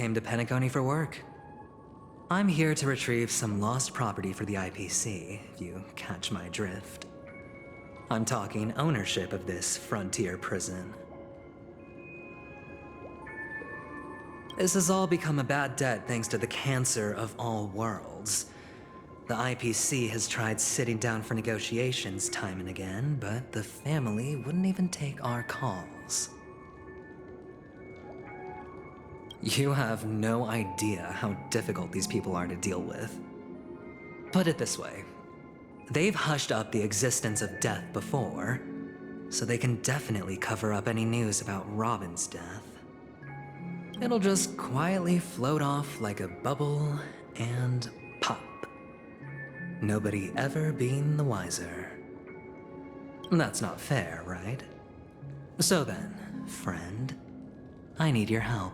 came to Penacony for work. I'm here to retrieve some lost property for the IPC, if you catch my drift. I'm talking ownership of this frontier prison. This has all become a bad debt thanks to the cancer of all worlds. The IPC has tried sitting down for negotiations time and again, but the family wouldn't even take our calls. You have no idea how difficult these people are to deal with. Put it this way, they've hushed up the existence of death before, so they can definitely cover up any news about Robin's death. It'll just quietly float off like a bubble and pop. Nobody ever being the wiser. That's not fair, right? So then, friend, I need your help.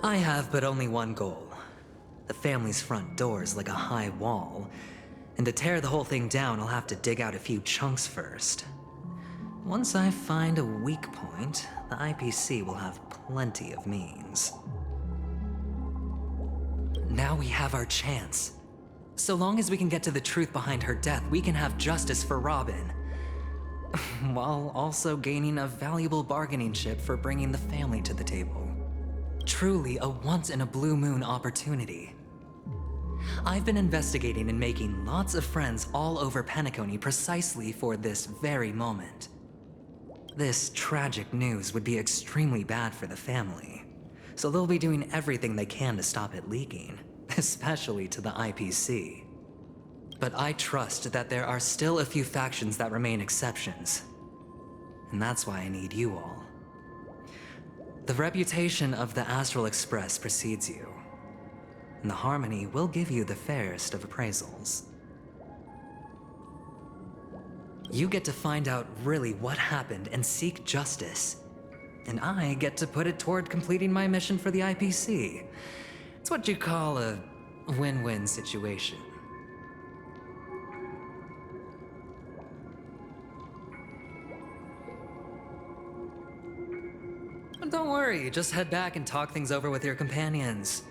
I have but only one goal. The family's front door is like a high wall, and to tear the whole thing down, I'll have to dig out a few chunks first. Once I find a weak point, the IPC will have plenty of means. Now we have our chance. So long as we can get to the truth behind her death, we can have justice for Robin. While also gaining a valuable bargaining chip for bringing the family to the table. Truly a once-in-a-blue-moon opportunity. I've been investigating and making lots of friends all over Penacony precisely for this very moment. This tragic news would be extremely bad for the family, so they'll be doing everything they can to stop it leaking, especially to the IPC. But I trust that there are still a few factions that remain exceptions, and that's why I need you all. The reputation of the Astral Express precedes you, and the Harmony will give you the fairest of appraisals. You get to find out really what happened and seek justice, and I get to put it toward completing my mission for the IPC. It's what you call a win-win situation. But don't worry, just head back and talk things over with your companions.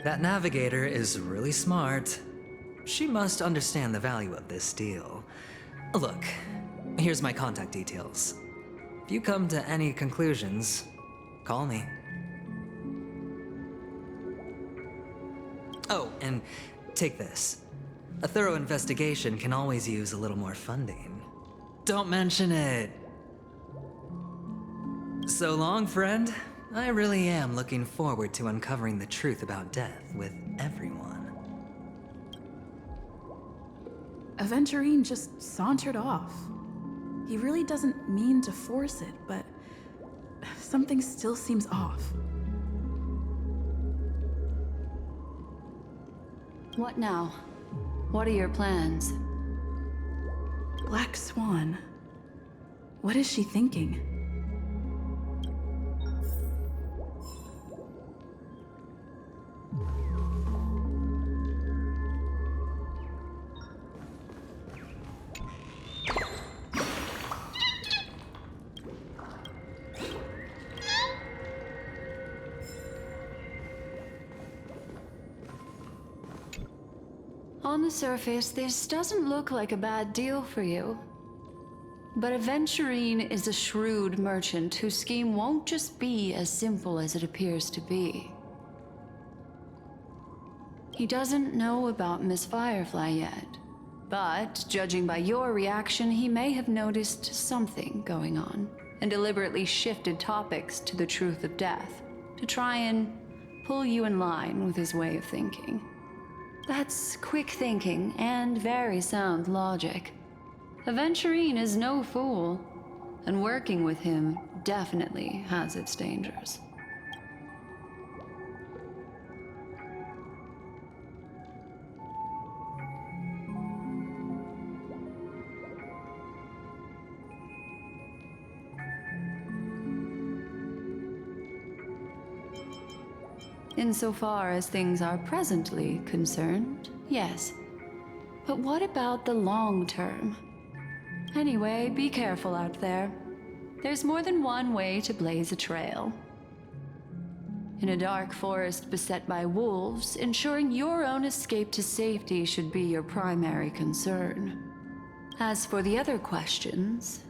That navigator is really smart. She must understand the value of this deal. Look, here's my contact details. If you come to any conclusions, call me. Oh, and take this. A thorough investigation can always use a little more funding. Don't mention it. So long, friend. I really am looking forward to uncovering the truth about death with everyone. Aventurine just sauntered off. He really doesn't mean to force it, but something still seems off. What now? What are your plans? Black Swan. What is she thinking? On the surface, this doesn't look like a bad deal for you. But Aventurine is a shrewd merchant whose scheme won't just be as simple as it appears to be. He doesn't know about Miss Firefly yet, but judging by your reaction, he may have noticed something going on and deliberately shifted topics to the truth of death to try and pull you in line with his way of thinking. That's quick thinking and very sound logic. Aventurine is no fool, and working with him definitely has its dangers. Insofar as things are presently concerned, yes. But what about the long term? Anyway, be careful out there. There's more than one way to blaze a trail. In a dark forest beset by wolves, ensuring your own escape to safety should be your primary concern. As for the other questions,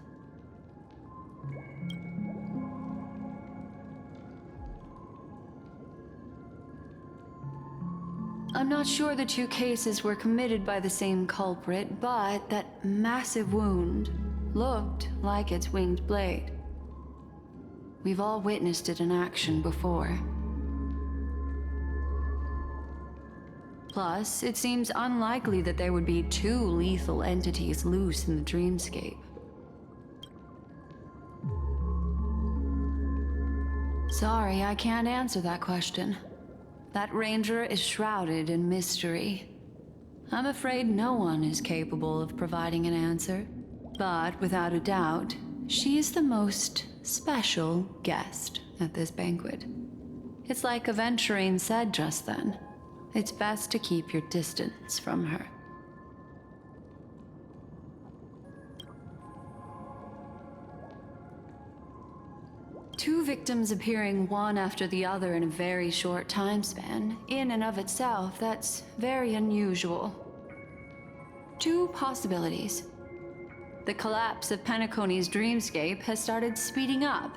I'm not sure the two cases were committed by the same culprit, but that massive wound looked like its winged blade. We've all witnessed it in action before. Plus, it seems unlikely that there would be two lethal entities loose in the dreamscape. Sorry, I can't answer that question. That ranger is shrouded in mystery. I'm afraid no one is capable of providing an answer. But without a doubt, she is the most special guest at this banquet. It's like Aventurine said just then. It's best to keep your distance from her. Two victims appearing one after the other in a very short time span, in and of itself, that's very unusual. Two possibilities. The collapse of Penacony's dreamscape has started speeding up,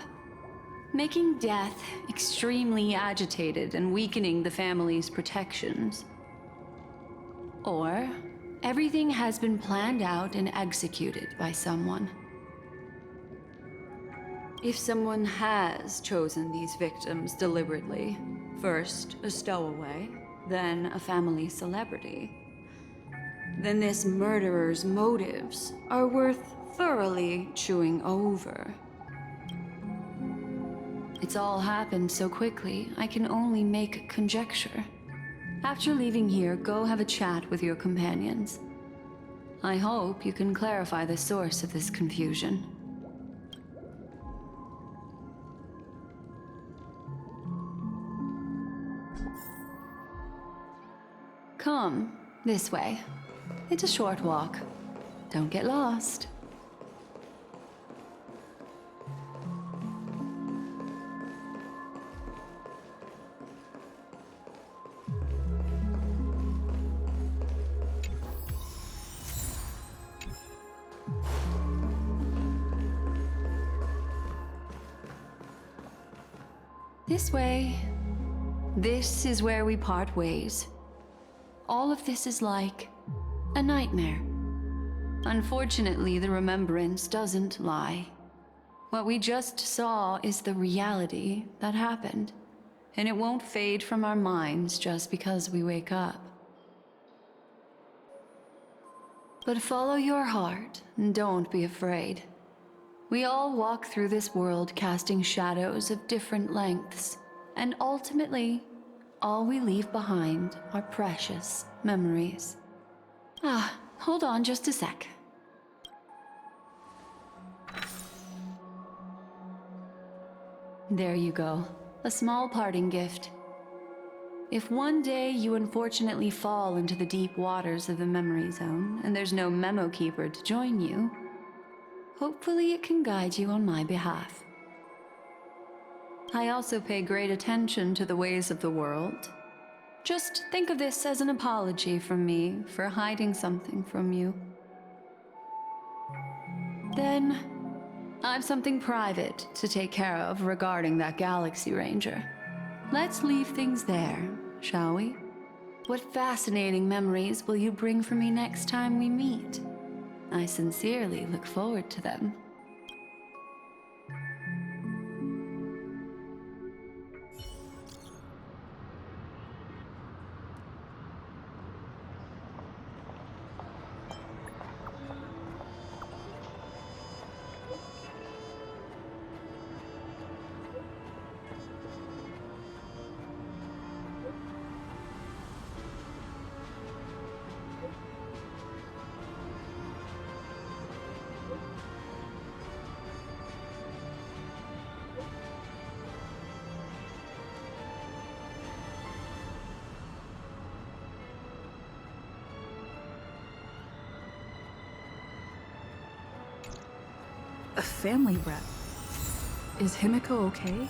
making death extremely agitated and weakening the family's protections. Or everything has been planned out and executed by someone. If someone has chosen these victims deliberately, first a stowaway, then a family celebrity, then this murderer's motives are worth thoroughly chewing over. It's all happened so quickly, I can only make conjecture. After leaving here, go have a chat with your companions. I hope you can clarify the source of this confusion. Come, this way. It's a short walk. Don't get lost. This way. This is where we part ways. All of this is like a nightmare. Unfortunately, the remembrance doesn't lie. What we just saw is the reality that happened, and it won't fade from our minds just because we wake up. But follow your heart, and don't be afraid. We all walk through this world casting shadows of different lengths, and ultimately, all we leave behind are precious memories. Hold on just a sec. There you go. A small parting gift. If one day you unfortunately fall into the deep waters of the memory zone and there's no memo keeper to join you, hopefully it can guide you on my behalf. I also pay great attention to the ways of the world. Just think of this as an apology from me for hiding something from you. Then, I've something private to take care of regarding that Galaxy Ranger. Let's leave things there, shall we? What fascinating memories will you bring for me next time we meet? I sincerely look forward to them. family rep. Is Himiko okay?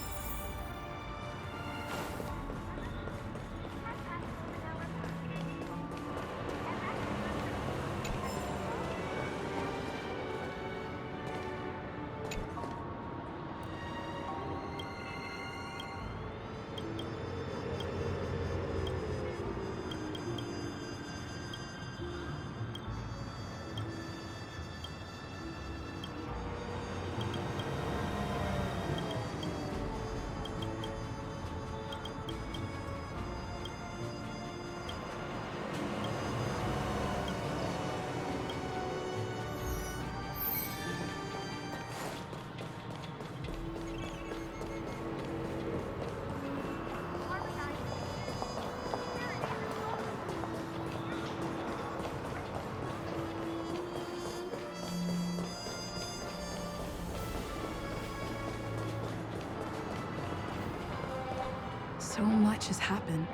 So much has happened.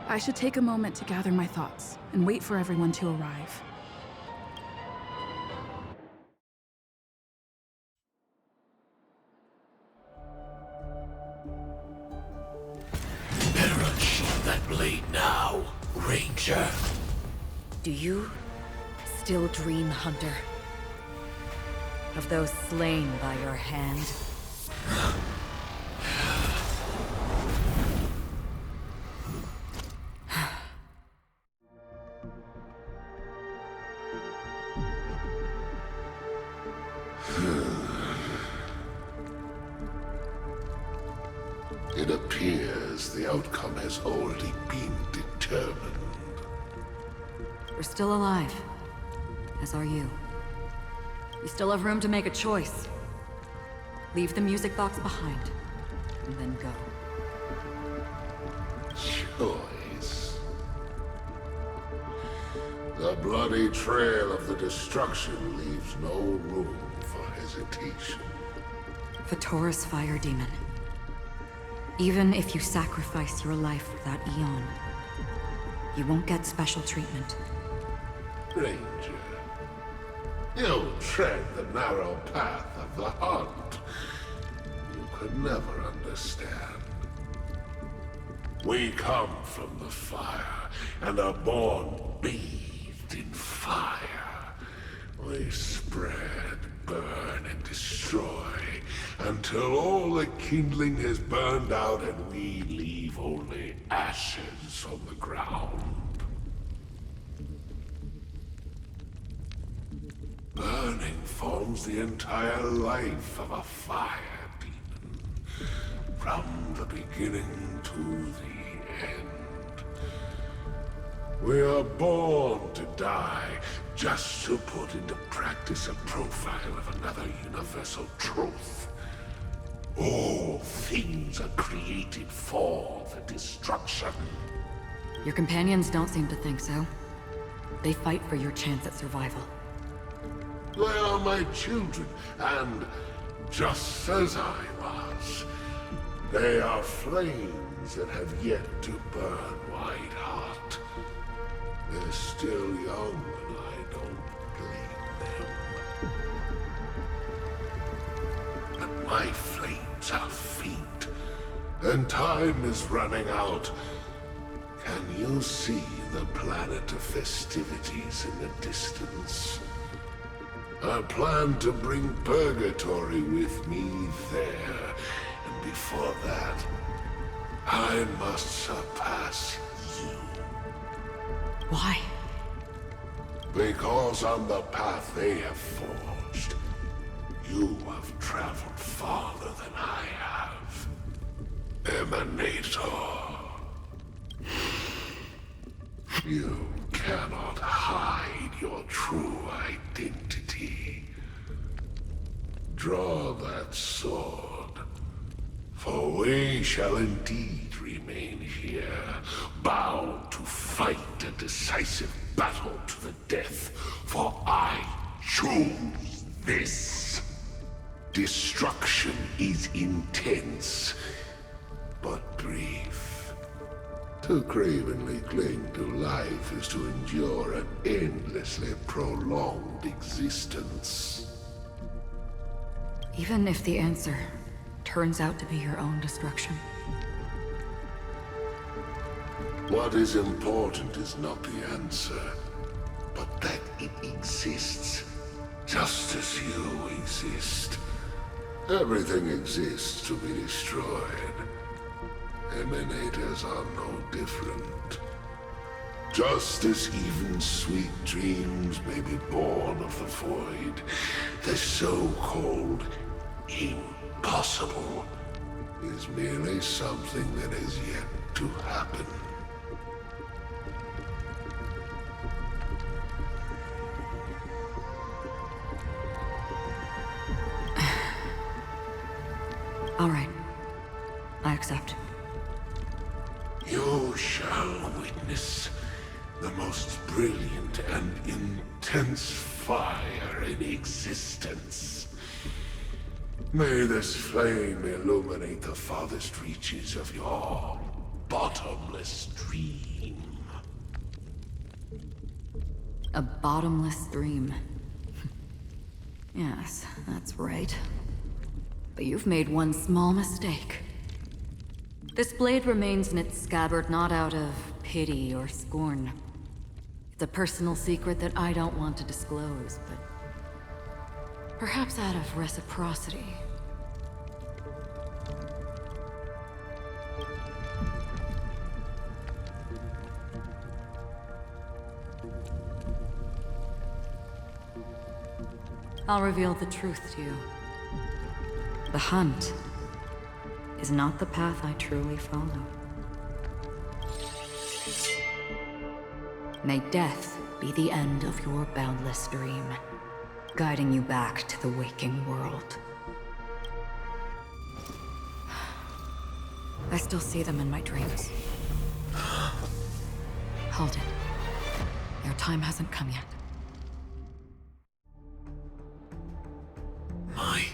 I should take a moment to gather my thoughts and wait for everyone to arrive. Better unsheath that blade now, Ranger. Do you still dream, Hunter? Of those slain by your hand? It appears the outcome has already been determined. We're still alive. As are you. You still have room to make a choice. Leave the music box behind, and then go. Choice. The bloody trail of the destruction leaves no room for hesitation. Vatora's fire demon. Even if you sacrifice your life for that Eon, you won't get special treatment. Ranger, you tread the narrow path of the hunt. You could never understand. We come from the fire, and are born bathed in fire. We spread, burn, and destroy, until all the kindling has burned out and we leave only ashes on the ground. Burning forms the entire life of a fire demon, from the beginning to the end. We are born to die, just to put into practice a profile of another universal truth. All things are created for the destruction. Your companions don't seem to think so. They fight for your chance at survival. They are my children, and just as I was, they are flames that have yet to burn white hot. They're still young, and I don't blame them. But my flames are faint, and time is running out. Can you see the planet of festivities in the distance? I plan to bring Purgatory with me there, and before that, I must surpass you. Why? Because on the path they have forged, you have traveled farther than I have. Emanator. You cannot hide your true identity. Draw that sword, for we shall indeed remain here, bound to fight a decisive battle to the death, for I choose this. Destruction is intense, but brief. To cravenly cling to life is to endure an endlessly prolonged existence. Even if the answer turns out to be your own destruction. What is important is not the answer, but that it exists, just as you exist. Everything exists to be destroyed. Emanators are no different. Just as even sweet dreams may be born of the void, the so-called impossible is merely something that is yet to happen. All right. I accept. You shall witness the most brilliant and intense fire in existence. May this flame illuminate the farthest reaches of your bottomless dream. A bottomless dream. Yes, that's right. But you've made one small mistake. This blade remains in its scabbard not out of pity or scorn. It's a personal secret that I don't want to disclose, but perhaps out of reciprocity. I'll reveal the truth to you. The hunt is not the path I truly follow. May death be the end of your boundless dream, guiding you back to the waking world. I still see them in my dreams. Hold it. Your time hasn't come yet. My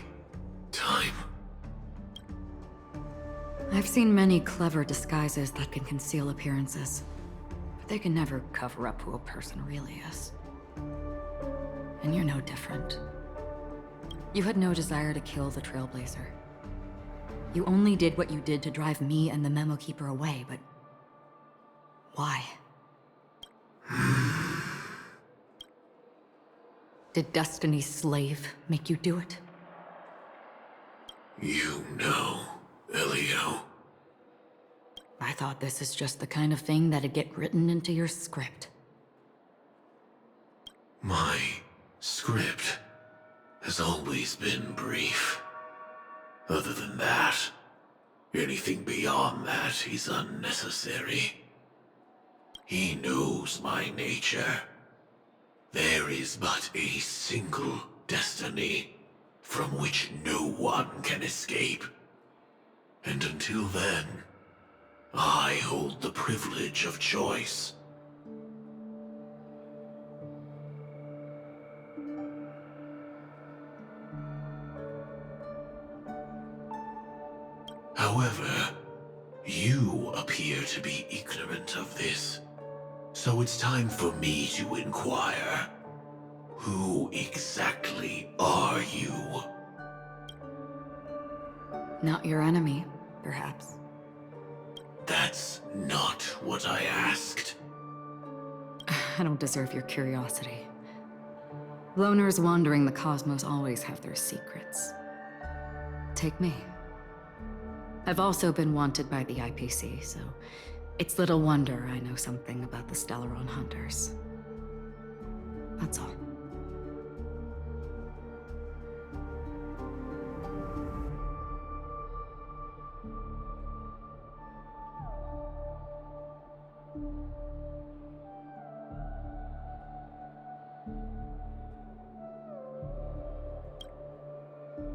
time? I've seen many clever disguises that can conceal appearances, but they can never cover up who a person really is. And you're no different. You had no desire to kill the Trailblazer. You only did what you did to drive me and the Memo Keeper away, but why? Did Destiny's slave make you do it? You know, Elio. I thought this is just the kind of thing that'd get written into your script. My script has always been brief. Other than that, anything beyond that is unnecessary. He knows my nature. There is but a single destiny from which no one can escape. And until then, I hold the privilege of choice. However, you appear to be ignorant of this. So it's time for me to inquire. Who exactly are you? Not your enemy, perhaps. That's not what I asked. I don't deserve your curiosity. Loners wandering the cosmos always have their secrets. Take me. I've also been wanted by the IPC, so it's little wonder I know something about the Stellaron Hunters. That's all.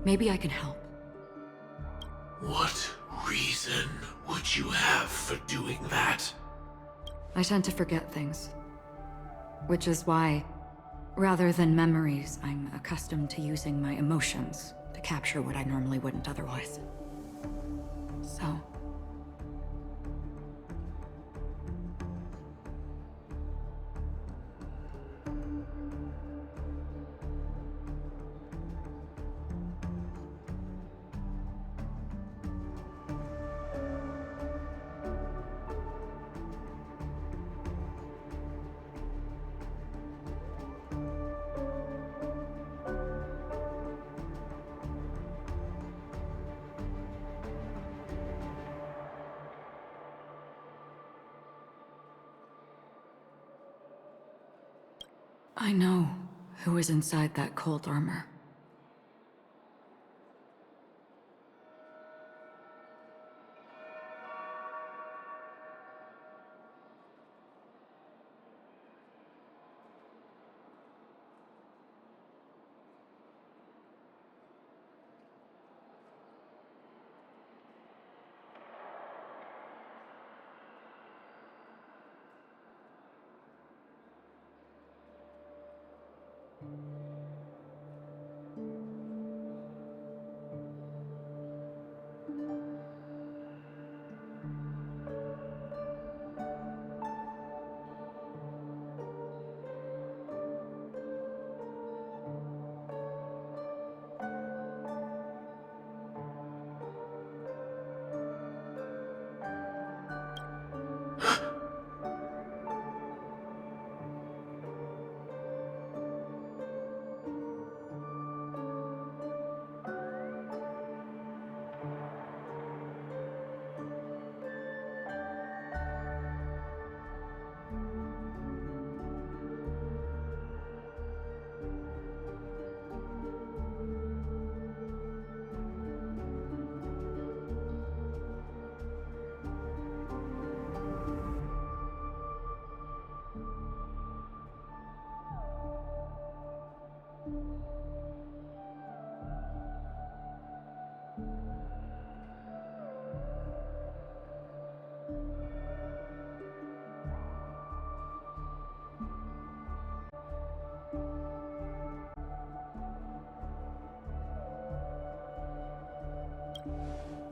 Maybe I can help. What reason would you have for doing that? I tend to forget things. Which is why, rather than memories, I'm accustomed to using my emotions to capture what I normally wouldn't otherwise. So... I know who is inside that cold armor.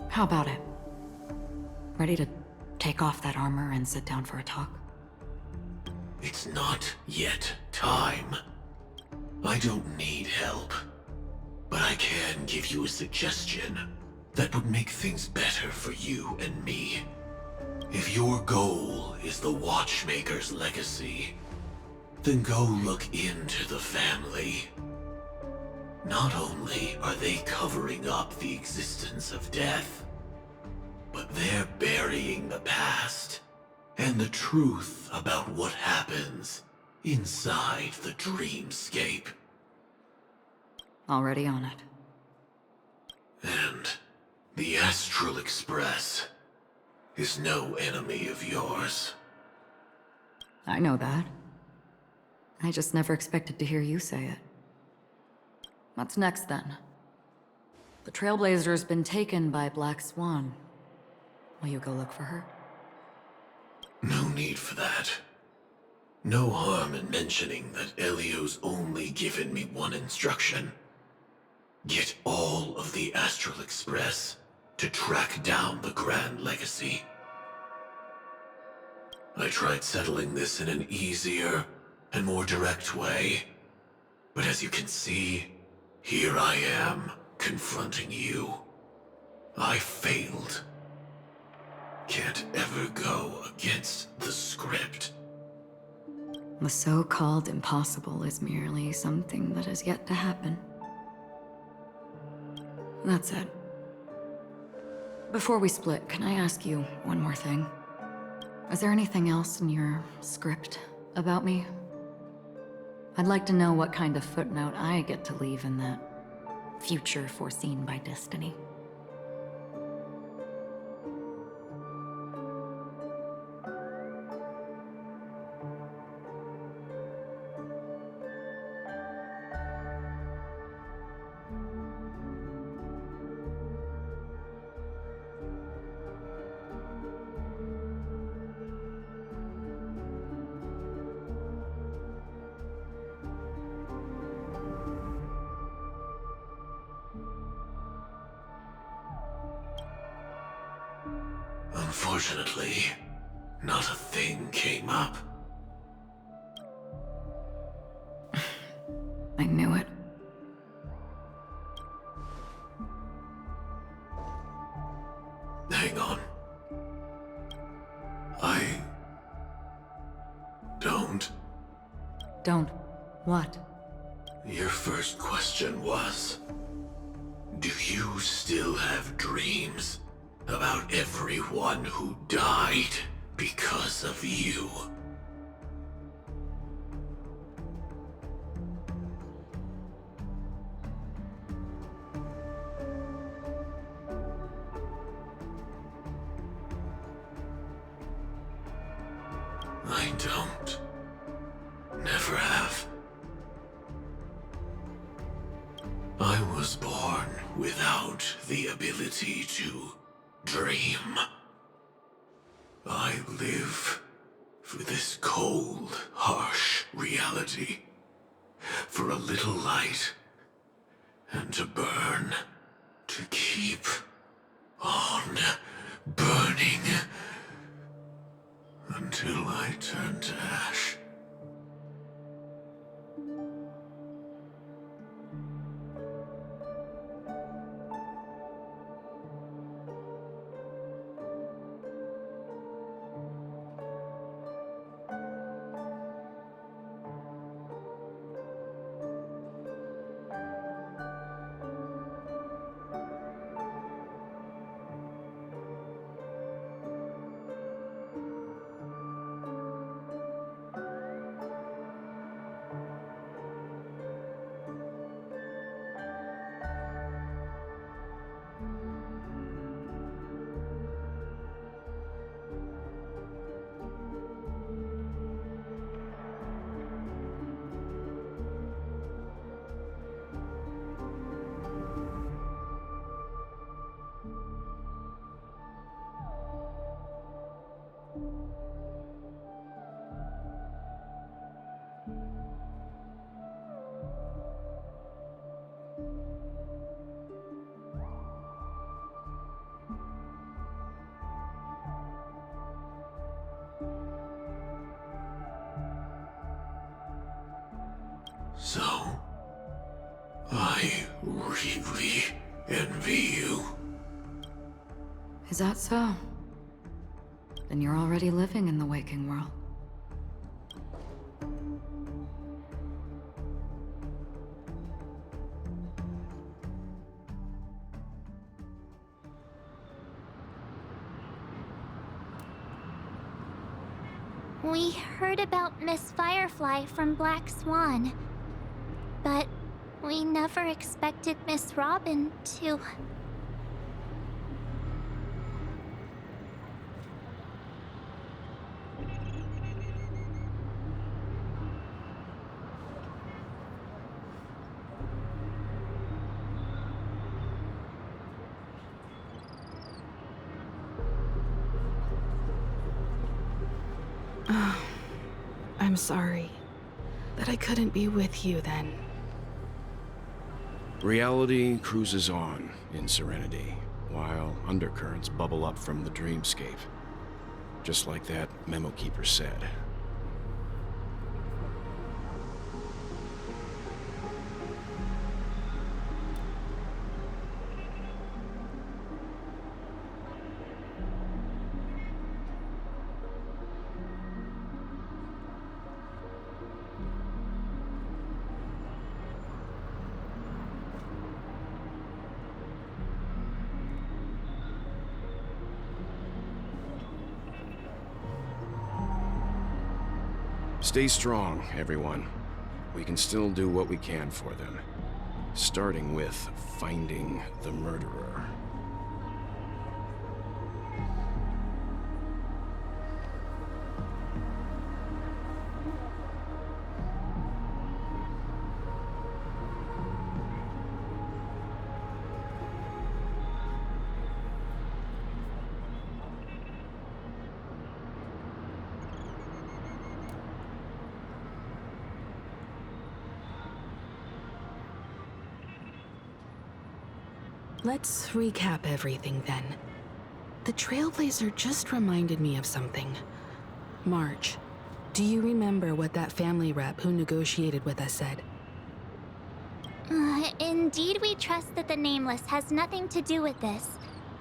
How about it? Ready to take off that armor and sit down for a talk? It's not yet time. I don't need help, but I can give you a suggestion that would make things better for you and me. If your goal is the Watchmaker's legacy, then go look into the family. Not only are they covering up the existence of death, but they're burying the past and the truth about what happens inside the dreamscape. Already on it. And the Astral Express is no enemy of yours. I know that. I just never expected to hear you say it. What's next, then? The Trailblazer's been taken by Black Swan. Will you go look for her? No need for that. No harm in mentioning that Elio's only given me one instruction. Get all of the Astral Express to track down the Grand Legacy. I tried settling this in an easier and more direct way, but as you can see, here I am, confronting you. I failed. Can't ever go against the script. The so-called impossible is merely something that has yet to happen. That's it. Before we split, can I ask you one more thing? Is there anything else in your script about me? I'd like to know what kind of footnote I get to leave in that future foreseen by destiny. Unfortunately, not a thing came up. I knew it. Hang on. I don't. Don't. What? Your first question was, do you still have dreams about everyone who died because of you? I don't. Never have. I was born without the ability to dream. I live for this cold, harsh reality. For a little light, and to burn, to keep on burning, until I turn to ash. So, I really envy you. Is that so? Then you're already living in the waking world. We heard about Miss Firefly from Black Swan, but we never expected Miss Robin to... I'm sorry that I couldn't be with you then. Reality cruises on in serenity, while undercurrents bubble up from the dreamscape. Just like that memo keeper said. Stay strong, everyone. We can still do what we can for them. Starting with finding the murderer. Let's recap everything then. The Trailblazer just reminded me of something. March, do you remember what that family rep who negotiated with us said? Indeed, we trust that the Nameless has nothing to do with this.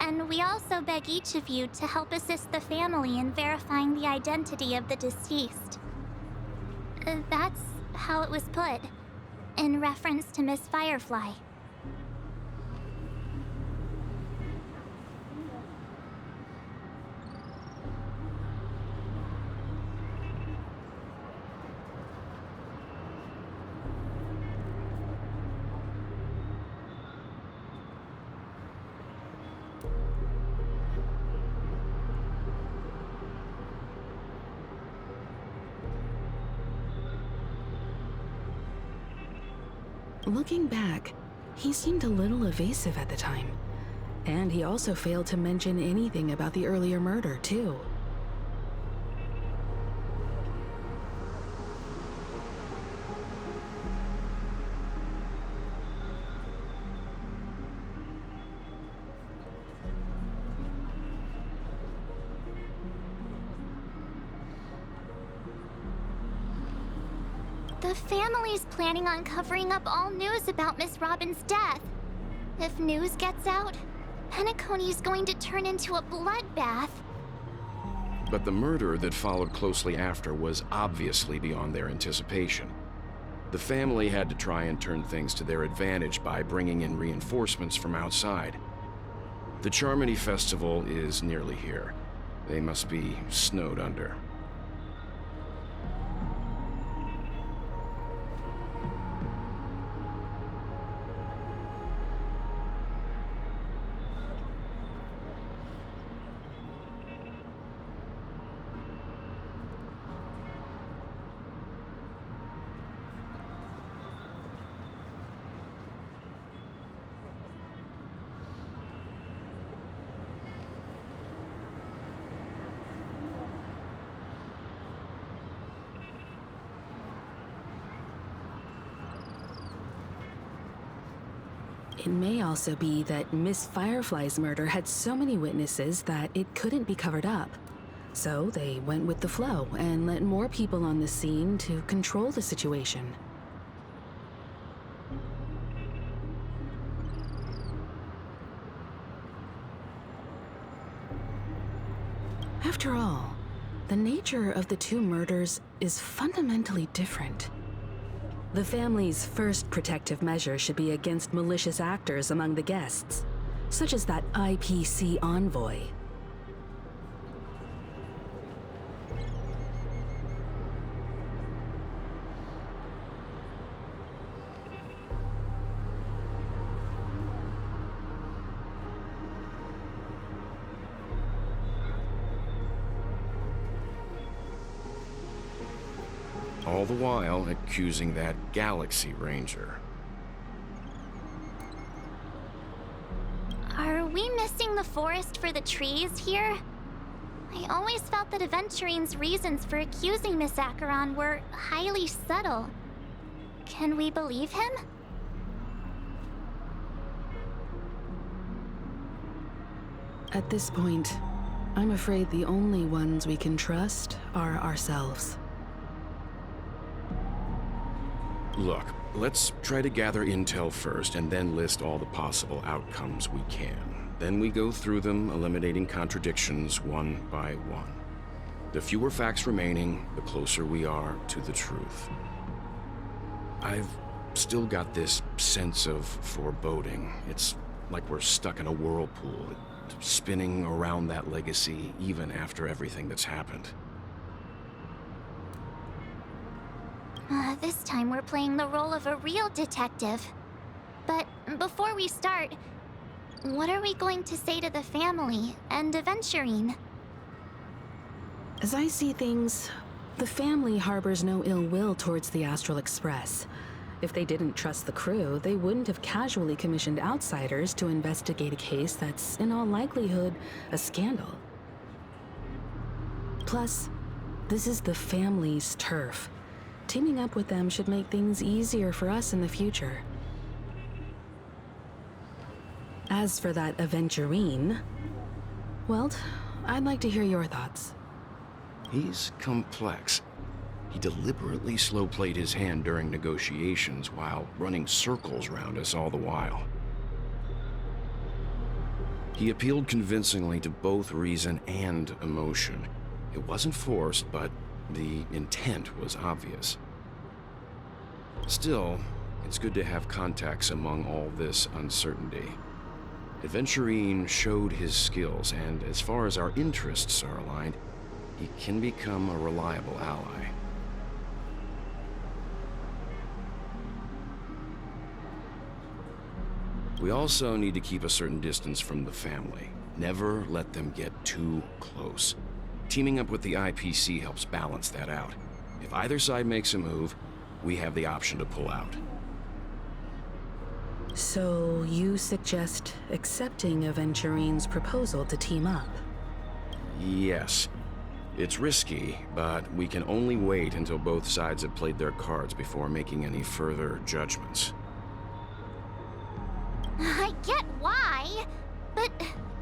And we also beg each of you to help assist the family in verifying the identity of the deceased. That's how it was put, in reference to Miss Firefly. Looking back, he seemed a little evasive at the time. And he also failed to mention anything about the earlier murder, too. The family's planning on covering up all news about Miss Robin's death. If news gets out, Penacony's going to turn into a bloodbath. But the murder that followed closely after was obviously beyond their anticipation. The family had to try and turn things to their advantage by bringing in reinforcements from outside. The Charmony Festival is nearly here. They must be snowed under. It may also be that Miss Firefly's murder had so many witnesses that it couldn't be covered up. So they went with the flow and let more people on the scene to control the situation. After all, the nature of the two murders is fundamentally different. The family's first protective measure should be against malicious actors among the guests, such as that IPC envoy. All the while accusing that Galaxy Ranger. Are we missing the forest for the trees here? I always felt that Aventurine's reasons for accusing Miss Acheron were highly subtle. Can we believe him? At this point, I'm afraid the only ones we can trust are ourselves. Look, let's try to gather intel first and then list all the possible outcomes we can. Then we go through them, eliminating contradictions one by one. The fewer facts remaining, the closer we are to the truth. I've still got this sense of foreboding. It's like we're stuck in a whirlpool, spinning around that legacy even after everything that's happened. This time we're playing the role of a real detective. But before we start, what are we going to say to the family and Aventurine? As I see things, the family harbors no ill will towards the Astral Express. If they didn't trust the crew, they wouldn't have casually commissioned outsiders to investigate a case that's, in all likelihood, a scandal. Plus, this is the family's turf. Teaming up with them should make things easier for us in the future. As for that Aventurine, well, I'd like to hear your thoughts. He's complex. He deliberately slow-played his hand during negotiations while running circles around us all the while. He appealed convincingly to both reason and emotion. It wasn't forced, but the intent was obvious. Still, it's good to have contacts among all this uncertainty. Aventurine showed his skills, and as far as our interests are aligned, he can become a reliable ally. We also need to keep a certain distance from the family. Never let them get too close. Teaming up with the IPC helps balance that out. If either side makes a move, we have the option to pull out. So you suggest accepting Aventurine's proposal to team up? Yes. It's risky, but we can only wait until both sides have played their cards before making any further judgments. I get why, but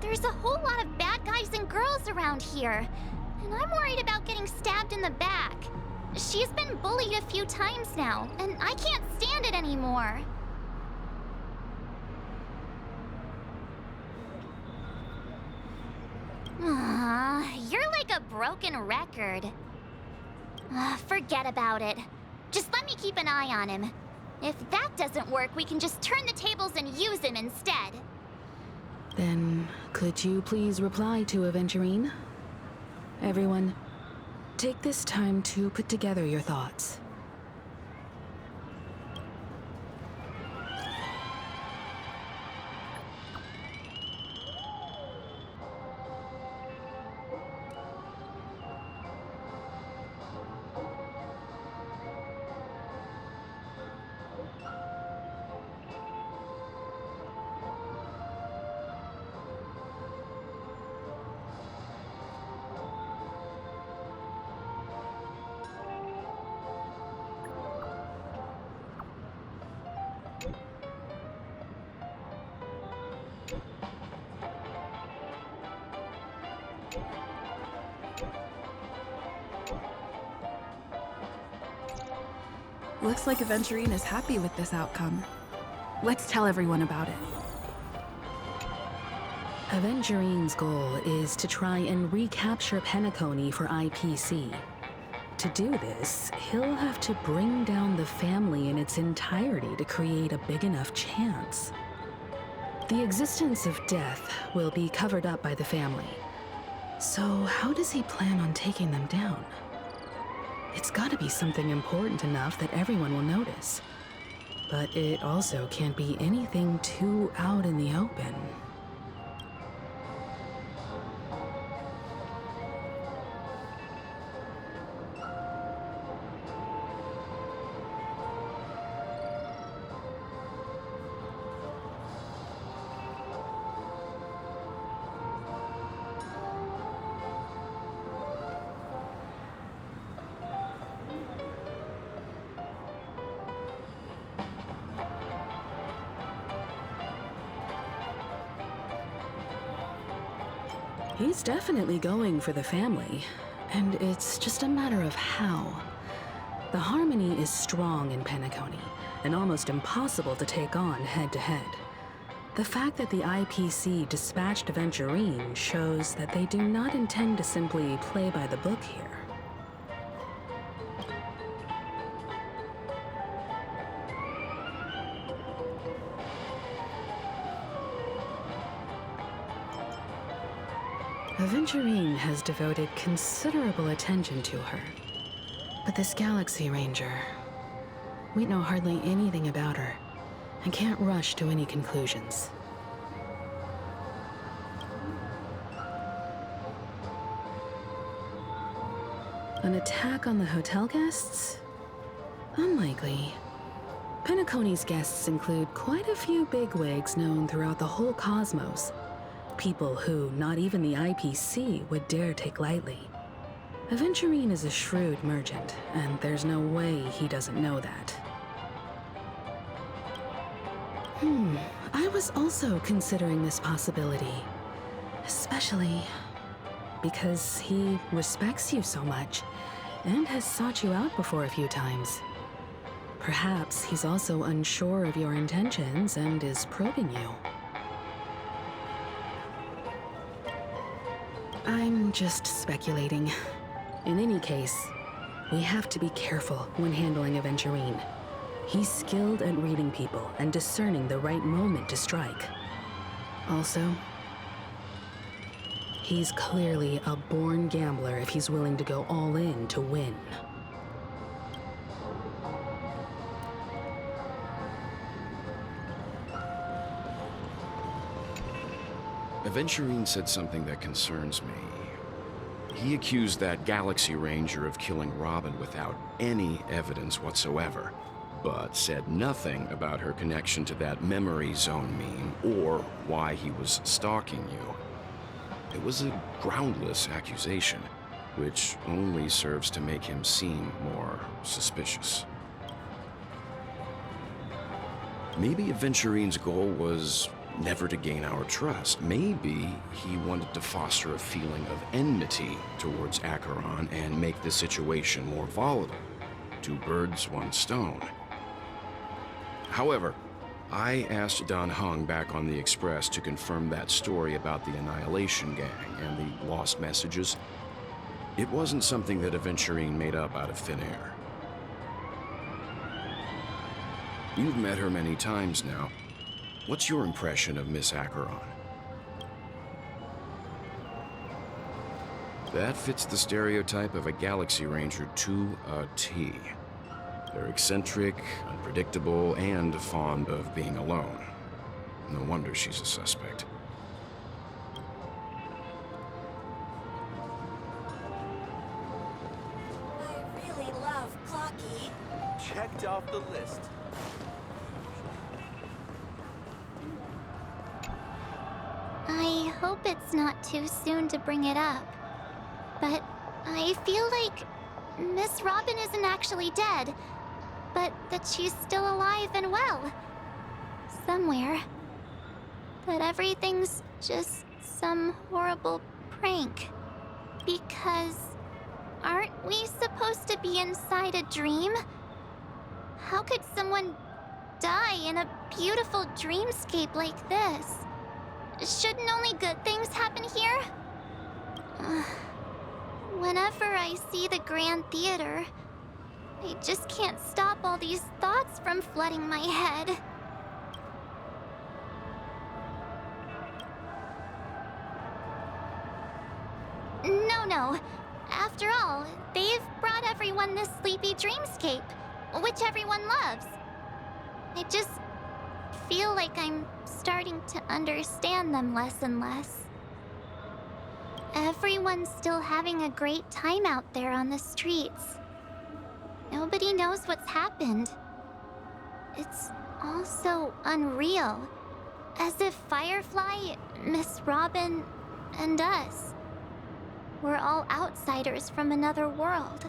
there's a whole lot of bad guys and girls around here, and I'm worried about getting stabbed in the back. She's been bullied a few times now, and I can't stand it anymore. You're like a broken record. Forget about it. Just let me keep an eye on him. If that doesn't work, we can just turn the tables and use him instead. Then, could you please reply to Aventurine? Everyone, take this time to put together your thoughts. Looks like Aventurine is happy with this outcome. Let's tell everyone about it. Aventurine's goal is to try and recapture Penacony for IPC. To do this, he'll have to bring down the family in its entirety to create a big enough chance. The existence of death will be covered up by the family. So how does he plan on taking them down? It's gotta be something important enough that everyone will notice. But it also can't be anything too out in the open. He's definitely going for the family, and it's just a matter of how. The harmony is strong in Penacony, and almost impossible to take on head-to-head. The fact that the IPC dispatched Aventurine shows that they do not intend to simply play by the book here. Aventurine has devoted considerable attention to her. But this Galaxy Ranger, we know hardly anything about her, and can't rush to any conclusions. An attack on the hotel guests? Unlikely. Penacony's guests include quite a few bigwigs known throughout the whole cosmos. People who not even the IPC would dare take lightly. Aventurine is a shrewd merchant, and there's no way he doesn't know that. I was also considering this possibility. Especially because he respects you so much, and has sought you out before a few times. Perhaps he's also unsure of your intentions and is probing you. I'm just speculating. In any case, we have to be careful when handling Aventurine. He's skilled at reading people and discerning the right moment to strike. Also, he's clearly a born gambler if he's willing to go all in to win. Aventurine said something that concerns me. He accused that Galaxy Ranger of killing Robin without any evidence whatsoever. but said nothing about her connection to that memory zone meme or why he was stalking you. It was a groundless accusation, which only serves to make him seem more suspicious. Maybe Aventurine's goal was never to gain our trust. Maybe he wanted to foster a feeling of enmity towards Acheron and make the situation more volatile. Two birds, one stone. However, I asked Don Hung back on the Express to confirm that story about the Annihilation Gang and the lost messages. It wasn't something that Aventurine made up out of thin air. You've met her many times now. What's your impression of Miss Acheron? That fits the stereotype of a Galaxy Ranger to a T. They're eccentric, unpredictable, and fond of being alone. No wonder she's a suspect. I really love Clocky. Checked off the list. I hope it's not too soon to bring it up, but I feel like Miss Robin isn't actually dead, but that she's still alive and well. Somewhere. That everything's just some horrible prank. Because aren't we supposed to be inside a dream? How could someone die in a beautiful dreamscape like this? Shouldn't only good things happen here? Whenever I see the Grand Theater, I just can't stop all these thoughts from flooding my head. No. After all, they've brought everyone this sleepy dreamscape, which everyone loves. I just feel like I'm starting to understand them less and less. Everyone's still having a great time out there on the streets. Nobody knows what's happened. It's all so unreal. As if Firefly, Miss Robin, and us were all outsiders from another world.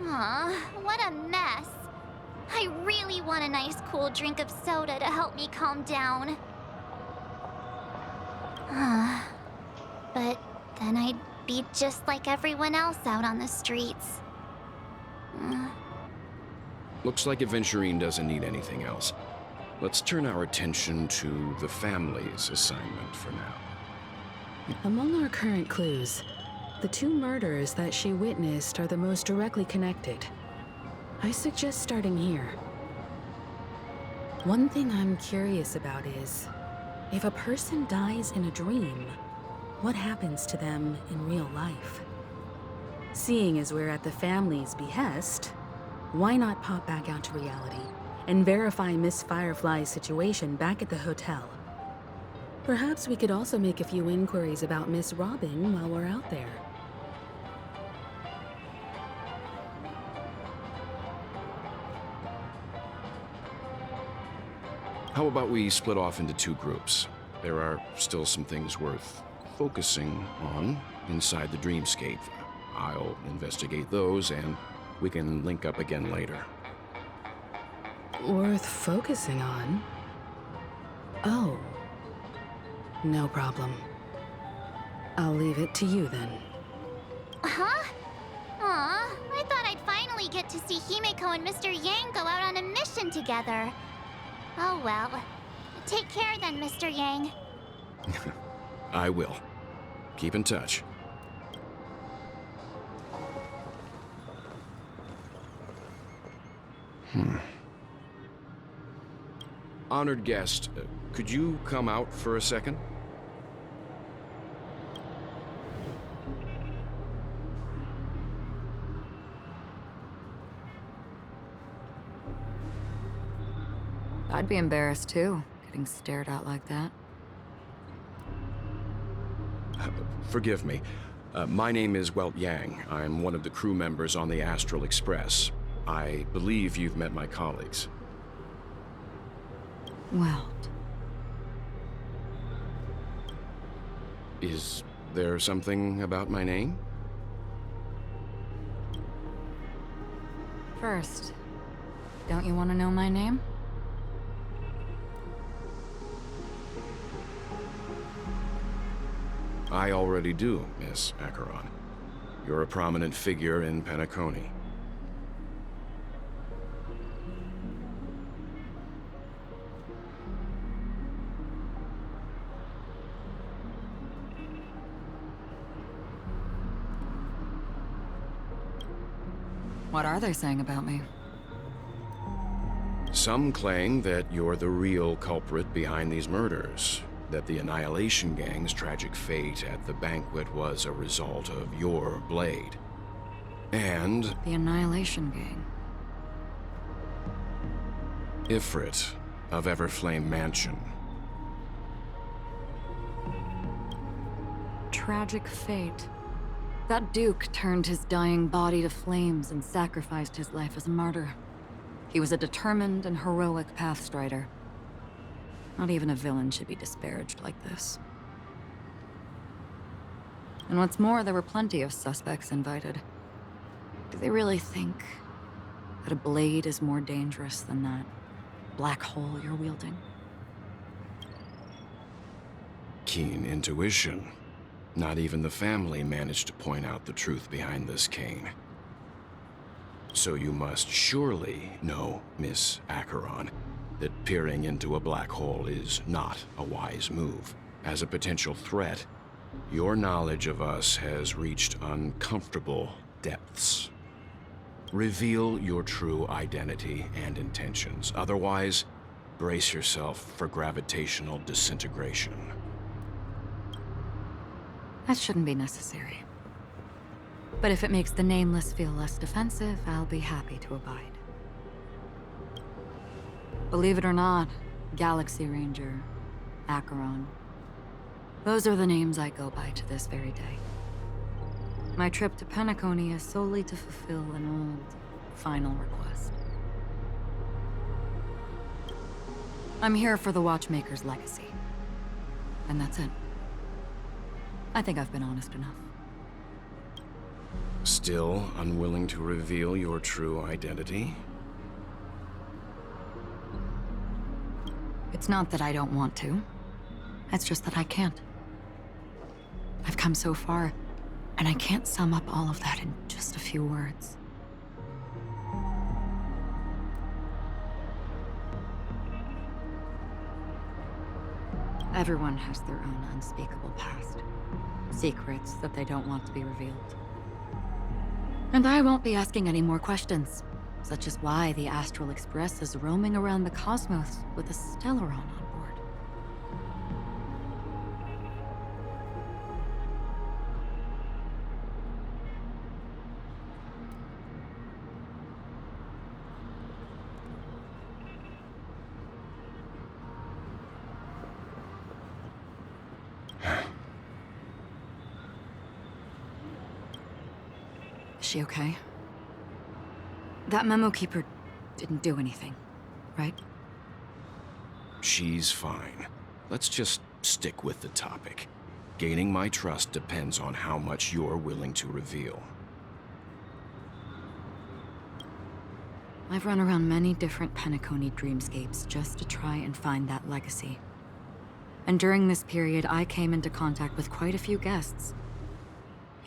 Aw, what a mess. I really want a nice cool drink of soda to help me calm down. But then I'd be just like everyone else out on the streets. Looks like Aventurine doesn't need anything else. Let's turn our attention to the family's assignment for now. Among our current clues, the two murders that she witnessed are the most directly connected. I suggest starting here. One thing I'm curious about is, if a person dies in a dream, what happens to them in real life? Seeing as we're at the family's behest, why not pop back out to reality and verify Miss Firefly's situation back at the hotel? Perhaps we could also make a few inquiries about Miss Robin while we're out there. How about we split off into two groups? There are still some things worth focusing on inside the dreamscape. I'll investigate those, and we can link up again later. Worth focusing on? Oh. No problem. I'll leave it to you then. Huh? Aw, I thought I'd finally get to see Himeko and Mr. Yang go out on a mission together. Oh well. Take care then, Mr. Yang. I will. Keep in touch. Honored guest, could you come out for a second? I'd be embarrassed too, getting stared at like that. Forgive me. My name is Yang. I'm one of the crew members on the Astral Express. I believe you've met my colleagues. Well, Is there something about my name? first, don't you want to know my name? I already do, Miss Acheron. You're a prominent figure in Penacony. What are they saying about me? Some claim that you're the real culprit behind these murders, that the Annihilation Gang's tragic fate at the banquet was a result of your blade. And The Annihilation Gang. Ifrit of Everflame Mansion. Tragic fate. That Duke turned his dying body to flames and sacrificed his life as a martyr. He was a determined and heroic pathstrider. Not even a villain should be disparaged like this. And what's more, there were plenty of suspects invited. Do they really think that a blade is more dangerous than that black hole you're wielding? Keen intuition. Not even the family managed to point out the truth behind this cane. So you must surely know, Miss Acheron, that peering into a black hole is not a wise move. As a potential threat, your knowledge of us has reached uncomfortable depths. Reveal your true identity and intentions. Otherwise, brace yourself for gravitational disintegration. That shouldn't be necessary. But if it makes the Nameless feel less defensive, I'll be happy to abide. Believe it or not, Galaxy Ranger, Acheron. Those are the names I go by to this very day. My trip to Penacony is solely to fulfill an old, final request. I'm here for the Watchmaker's legacy. And that's it. I think I've been honest enough. Still unwilling to reveal your true identity? It's not that I don't want to. It's just that I can't. I've come so far, and I can't sum up all of that in just a few words. Everyone has their own unspeakable past. Secrets that they don't want to be revealed. And I won't be asking any more questions, such as why the Astral Express is roaming around the cosmos with a Stellaron on board. Is she okay? That memo keeper didn't do anything, right? She's fine. Let's just stick with the topic. Gaining my trust depends on how much you're willing to reveal. I've run around many different Penacony dreamscapes just to try and find that legacy. And during this period, I came into contact with quite a few guests.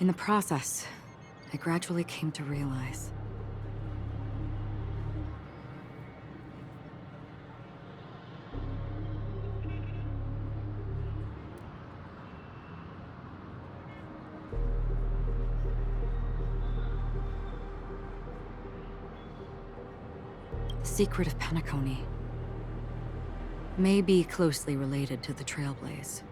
In the process, I gradually came to realize the secret of Penacony may be closely related to the Trailblaze.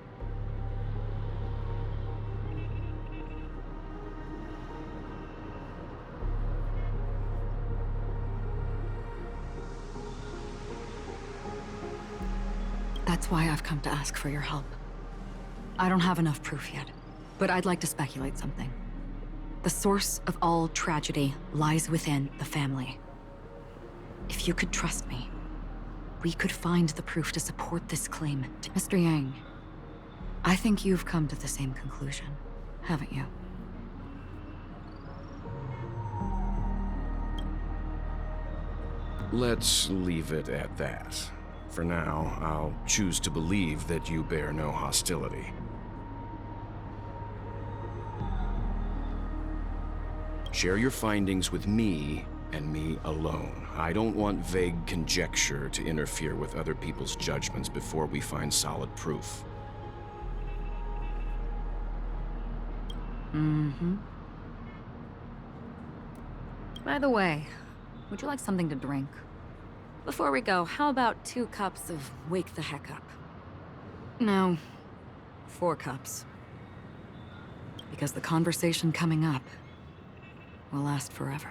That's why I've come to ask for your help. I don't have enough proof yet, but I'd like to speculate something. The source of all tragedy lies within the family. If you could trust me, we could find the proof to support this claim. Mr. Yang, I think you've come to the same conclusion, haven't you? Let's leave it at that. For now, I'll choose to believe that you bear no hostility. Share your findings with me, and me alone. I don't want vague conjecture to interfere with other people's judgments before we find solid proof. Mm-hmm. By the way, would you like something to drink? Before we go, how about 2 cups of Wake the Heck Up? No, 4 cups. Because the conversation coming up will last forever.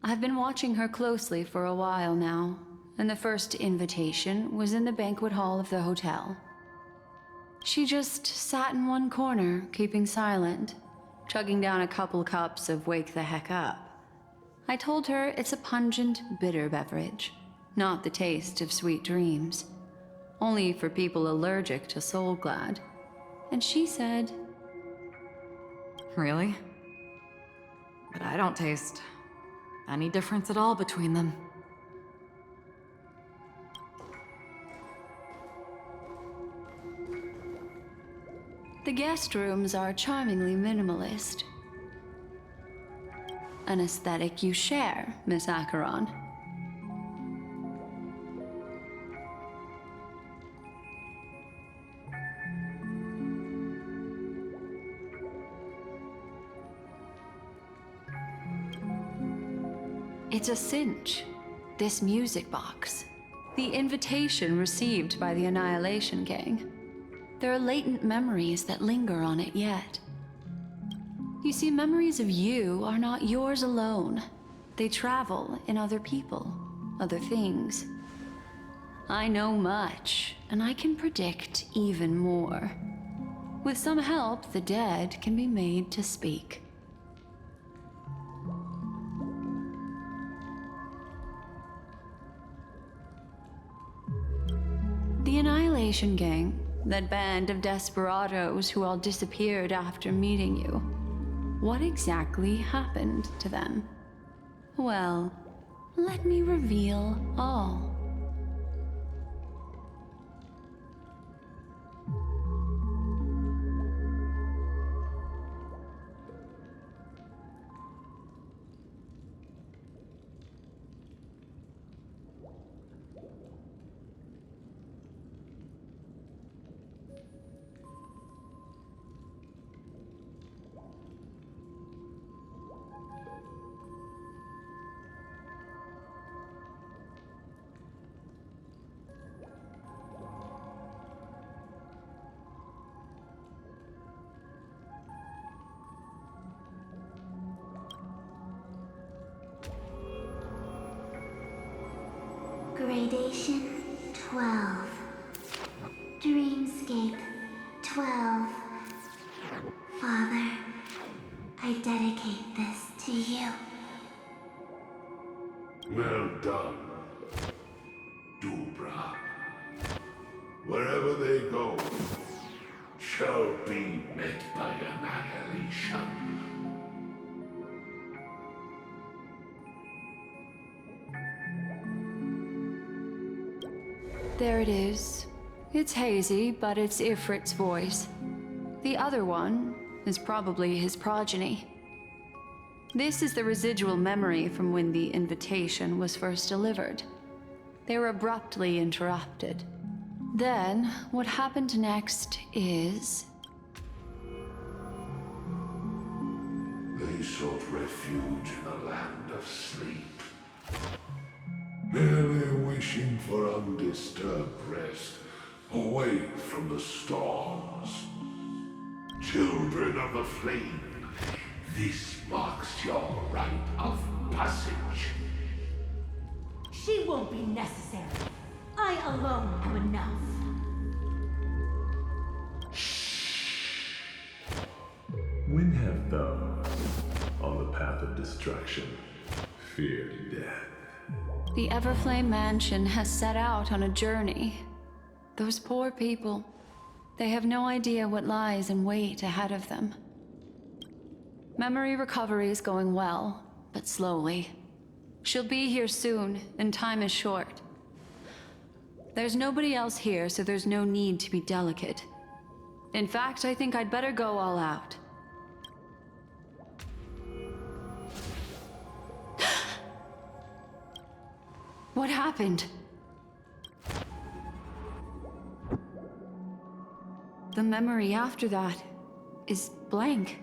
I've been watching her closely for a while now, and the first invitation was in the banquet hall of the hotel. She just sat in one corner, keeping silent, chugging down a couple cups of Wake the Heck Up. I told her it's a pungent, bitter beverage, not the taste of sweet dreams. Only for people allergic to Soul Glad. And she said, Really? But I don't taste any difference at all between them. the guest rooms are charmingly minimalist. An aesthetic you share, Miss Acheron. It's a cinch, this music box. The invitation received by the Annihilation Gang. There are latent memories that linger on it yet. You see, memories of you are not yours alone. They travel in other people, other things. I know much, and I can predict even more. With some help, the dead can be made to speak. The Annihilation Gang, that band of desperados who all disappeared after meeting you. What exactly happened to them? Well, let me reveal all. Gradation 12. Dreamscape 12. Father, I dedicate this to you. Well done, Dubra. Wherever they go, shall be met by annihilation. There it is. It's hazy, but it's Ifrit's voice. The other one is probably his progeny. This is the residual memory from when the invitation was first delivered. They were abruptly interrupted. Then, what happened next is... They sought refuge in a land of sleep, merely wishing for undisturbed rest, away from the storms. Children of the Flame, this marks your rite of passage. She won't be necessary. I alone am enough. Shh. destruction. Fear death. The Everflame Mansion has set out on a journey. Those poor people, they have no idea what lies in wait ahead of them. Memory recovery is going well, but slowly. She'll be here soon, and time is short. There's nobody else here, so there's no need to be delicate. In fact, I think I'd better go all out. What happened? The memory after that is blank.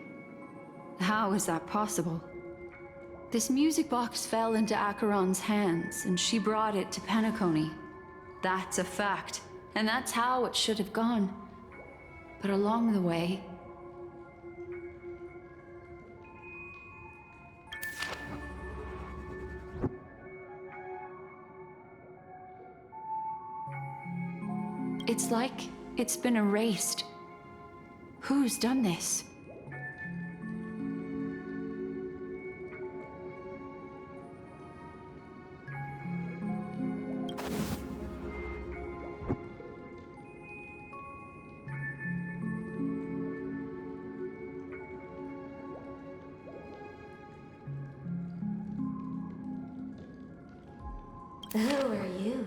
How is that possible? This music box fell into Acheron's hands, and she brought it to Penacony. That's a fact, and that's how it should have gone. But along the way... it's like it's been erased. Who's done this? Who are you?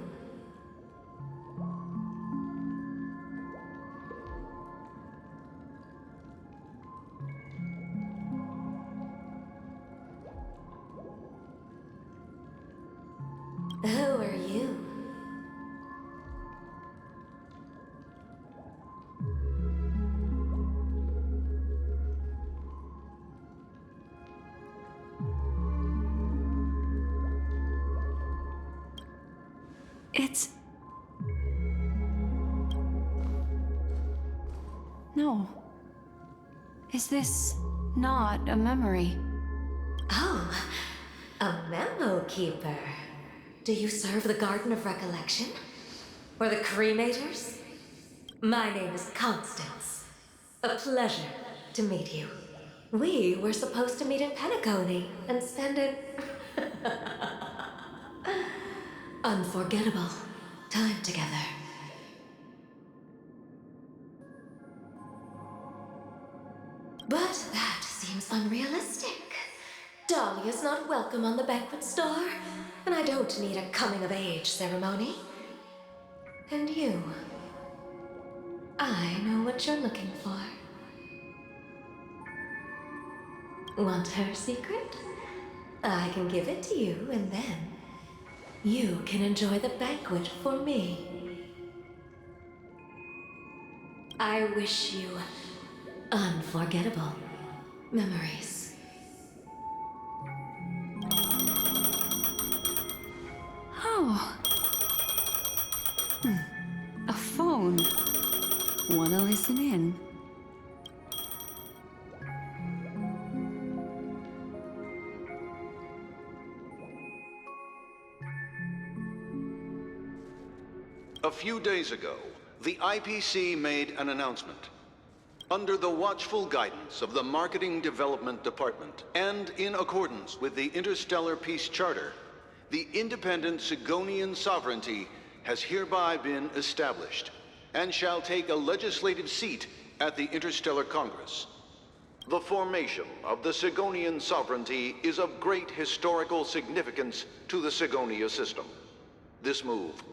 Who are you? It's... No. Is this not a memory? Oh, a memo keeper. Do you serve the Garden of Recollection? Or the Cremators? My name is Constance. A pleasure to meet you. We were supposed to meet in Penacony and spend an unforgettable time together. But that seems unrealistic. Dahlia's not welcome on the banquet star, and I don't need a coming-of-age ceremony. And you... I know what you're looking for. Want her secret? I can give it to you, and then you can enjoy the banquet for me. I wish you unforgettable memories. Oh. A phone. Wanna listen in? A few days ago, the IPC made an announcement. Under the watchful guidance of the Marketing Development Department, and in accordance with the Interstellar Peace Charter, the independent Sigonian sovereignty has hereby been established, and shall take a legislative seat at the Interstellar Congress. The formation of the Sigonian sovereignty is of great historical significance to the Sigonia system. This move